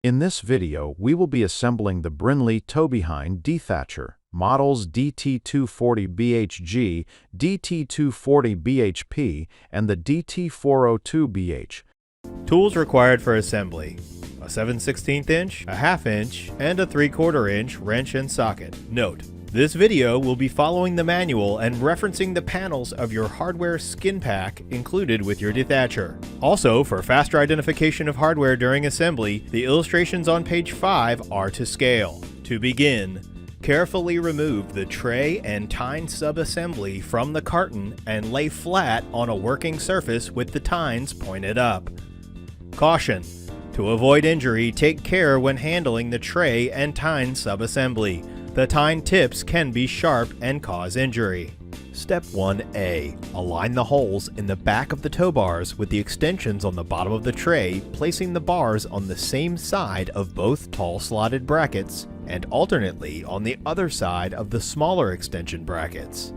In this video, we will be assembling the Brinly-Hardy Dethatcher, models DT2-40BH-G, DT2-40BH-P, and the DT-402BH. Tools required for assembly: a 7/16 inch, a 1/2 inch, and a 3/4 inch wrench and socket. Note: this video will be following the manual and referencing the panels of your hardware skin pack included with your Dethatcher. Also, for faster identification of hardware during assembly, the illustrations on page 5 are to scale. To begin, carefully remove the tray and tine sub-assembly from the carton and lay flat on a working surface with the tines pointed up. Caution: to avoid injury, take care when handling the tray and tine sub-assembly. The tine tips can be sharp and cause injury. Step 1A. Align the holes in the back of the tow bars with the extensions on the bottom of the tray, placing the bars on the same side of both tall slotted brackets and alternately on the other side of the smaller extension brackets.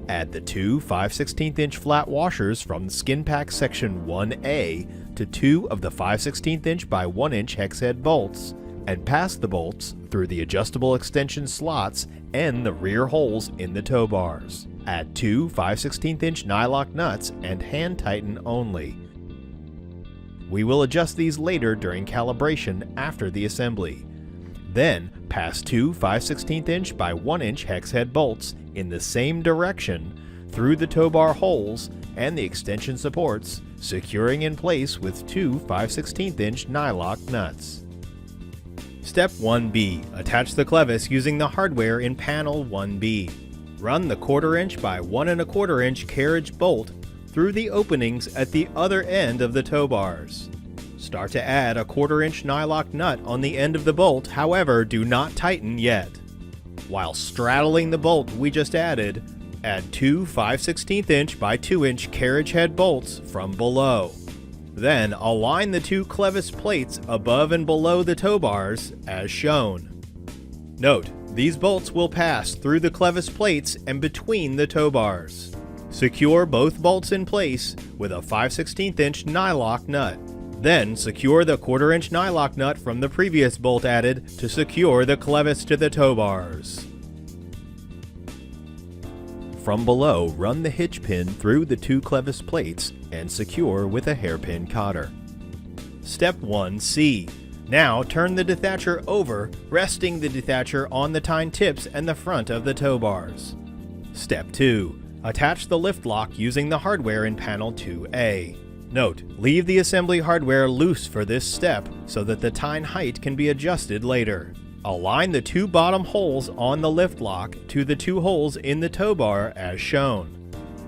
Add the two 5/16 inch flat washers from Skin Pack Section 1A to two of the 5/16 inch by 1 inch hex head bolts, and pass the bolts through the adjustable extension slots and the rear holes in the tow bars. Add two 5/16 inch nylock nuts and hand tighten only. We will adjust these later during calibration after the assembly. Then pass two 5/16 inch by 1 inch hex head bolts in the same direction through the tow bar holes and the extension supports, securing in place with two 5/16 inch nylock nuts. Step 1B. Attach the clevis using the hardware in panel 1B. Run the 1/4 inch by 1 1/4 inch carriage bolt through the openings at the other end of the tow bars. Start to add a 1/4 inch nylock nut on the end of the bolt, however, do not tighten yet. While straddling the bolt we just added, add two 5/16 inch by 2 inch carriage head bolts from below. Then align the two clevis plates above and below the tow bars as shown. Note: these bolts will pass through the clevis plates and between the tow bars. Secure both bolts in place with a 5/16 inch nylock nut. Then secure the 1/4 inch nylock nut from the previous bolt added to secure the clevis to the tow bars. From below, run the hitch pin through the two clevis plates and secure with a hairpin cotter. Step 1C. Now turn the Dethatcher over, resting the Dethatcher on the tine tips and the front of the tow bars. Step 2. Attach the lift lock using the hardware in panel 2A. Note: leave the assembly hardware loose for this step so that the tine height can be adjusted later. Align the two bottom holes on the lift lock to the two holes in the tow bar as shown.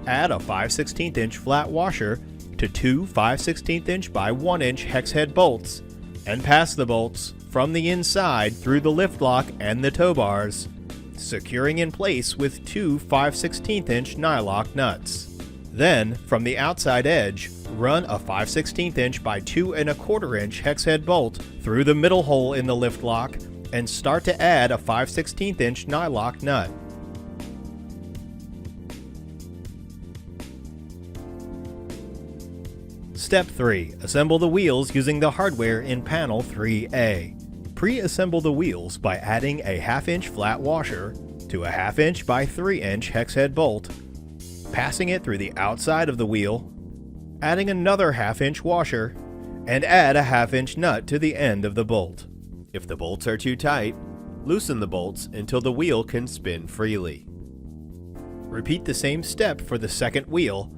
Add a 5/16 inch flat washer to two 5/16 inch by 1 inch hex head bolts and pass the bolts from the inside through the lift lock and the tow bars, securing in place with two 5/16 inch nylock nuts. Then, from the outside edge, run a 5/16 inch by 2 1/4 inch hex head bolt through the middle hole in the lift lock and start to add a 5/16 inch nylock nut. Step 3. Assemble the wheels using the hardware in panel 3A. Pre-assemble the wheels by adding a 1/2 inch flat washer to a 1/2 inch by 3 inch hex head bolt, passing it through the outside of the wheel, adding another 1/2 inch washer, and add a 1/2 inch nut to the end of the bolt. If the bolts are too tight, loosen the bolts until the wheel can spin freely. Repeat the same step for the second wheel,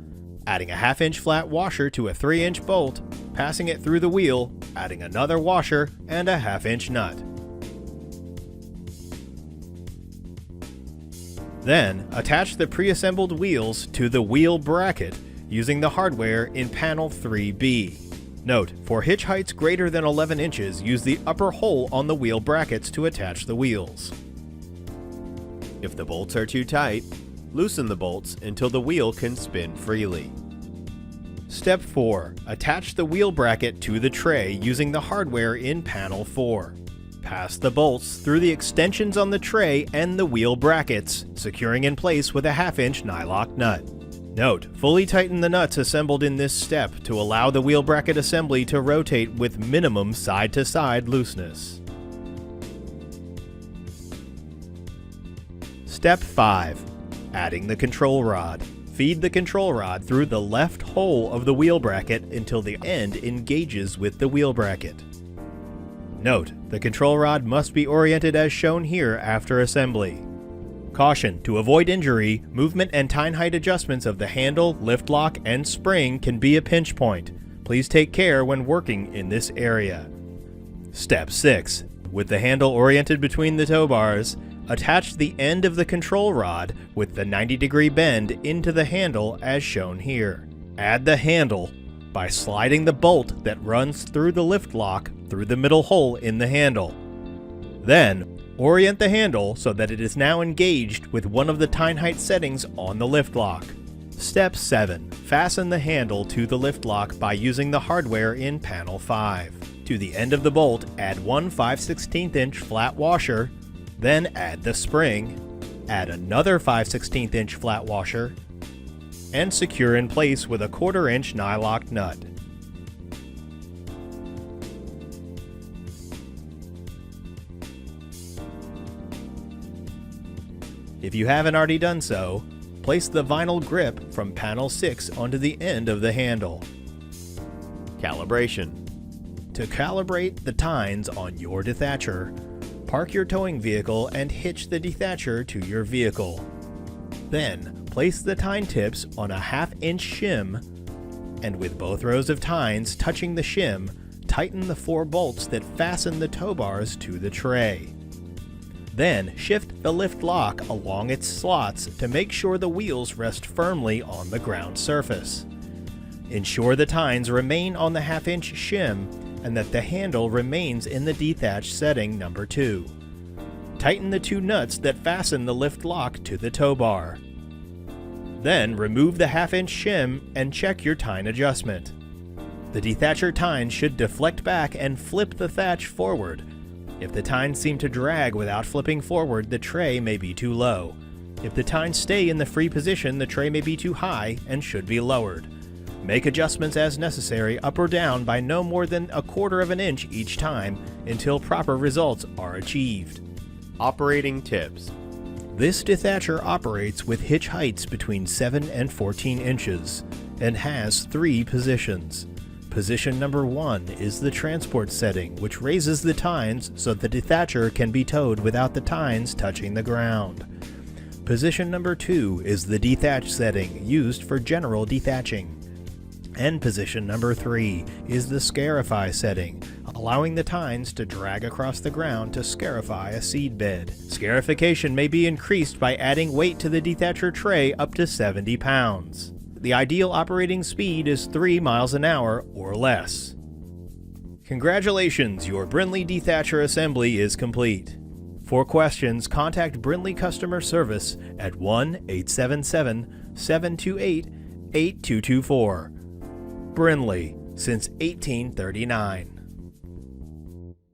adding a 1/2 inch flat washer to a 3 inch bolt, passing it through the wheel, adding another washer and a 1/2 inch nut. Then, attach the pre-assembled wheels to the wheel bracket using the hardware in panel 3B. Note: for hitch heights greater than 11 inches, use the upper hole on the wheel brackets to attach the wheels. If the bolts are too tight, loosen the bolts until the wheel can spin freely. Step 4. Attach the wheel bracket to the tray using the hardware in panel 4. Pass the bolts through the extensions on the tray and the wheel brackets, securing in place with a 1/2 inch nylock nut. Note, fully tighten the nuts assembled in this step to allow the wheel bracket assembly to rotate with minimum side-to-side looseness. Step 5. Adding the control rod. Feed the control rod through the left hole of the wheel bracket until the end engages with the wheel bracket. Note, the control rod must be oriented as shown here after assembly. Caution, to avoid injury, movement and tine height adjustments of the handle, lift lock, and spring can be a pinch point. Please take care when working in this area. Step 6. With the handle oriented between the tow bars, attach the end of the control rod with the 90-degree bend into the handle as shown here. Add the handle by sliding the bolt that runs through the lift lock through the middle hole in the handle. Then, orient the handle so that it is now engaged with one of the tine height settings on the lift lock. Step 7. Fasten the handle to the lift lock by using the hardware in panel 5. To the end of the bolt, add one 5/16" flat washer, then add the spring, add another 5/16" flat washer, and secure in place with a 1/4" nylock nut. If you haven't already done so, place the vinyl grip from panel 6 onto the end of the handle. Calibration. To calibrate the tines on your Dethatcher, park your towing vehicle and hitch the Dethatcher to your vehicle. Then, place the tine tips on a 1/2" shim, and with both rows of tines touching the shim, tighten the 4 bolts that fasten the tow bars to the tray. Then, shift the lift lock along its slots to make sure the wheels rest firmly on the ground surface. Ensure the tines remain on the 1/2" shim and that the handle remains in the detach setting number 2. Tighten the 2 nuts that fasten the lift lock to the tow bar. Then remove the 1/2" shim and check your tine adjustment. The Dethatcher tines should deflect back and flip the thatch forward. If the tines seem to drag without flipping forward, the tray may be too low. If the tines stay in the free position, the tray may be too high and should be lowered. Make adjustments as necessary up or down by no more than 1/4 inch each time until proper results are achieved. Operating tips. This Dethatcher operates with hitch heights between 7 and 14 inches and has 3 positions. Position number 1 is the transport setting, which raises the tines so the Dethatcher can be towed without the tines touching the ground. Position number 2 is the detach setting, used for general dethatching. And position number 3 is the scarify setting, allowing the tines to drag across the ground to scarify a seed bed. Scarification may be increased by adding weight to the Dethatcher tray up to 70 pounds. The ideal operating speed is 3 miles an hour or less. Congratulations, your Brinly Dethatcher assembly is complete. For questions, contact Brinly Customer Service at 1-877-728-8224. Brinly, since 1839.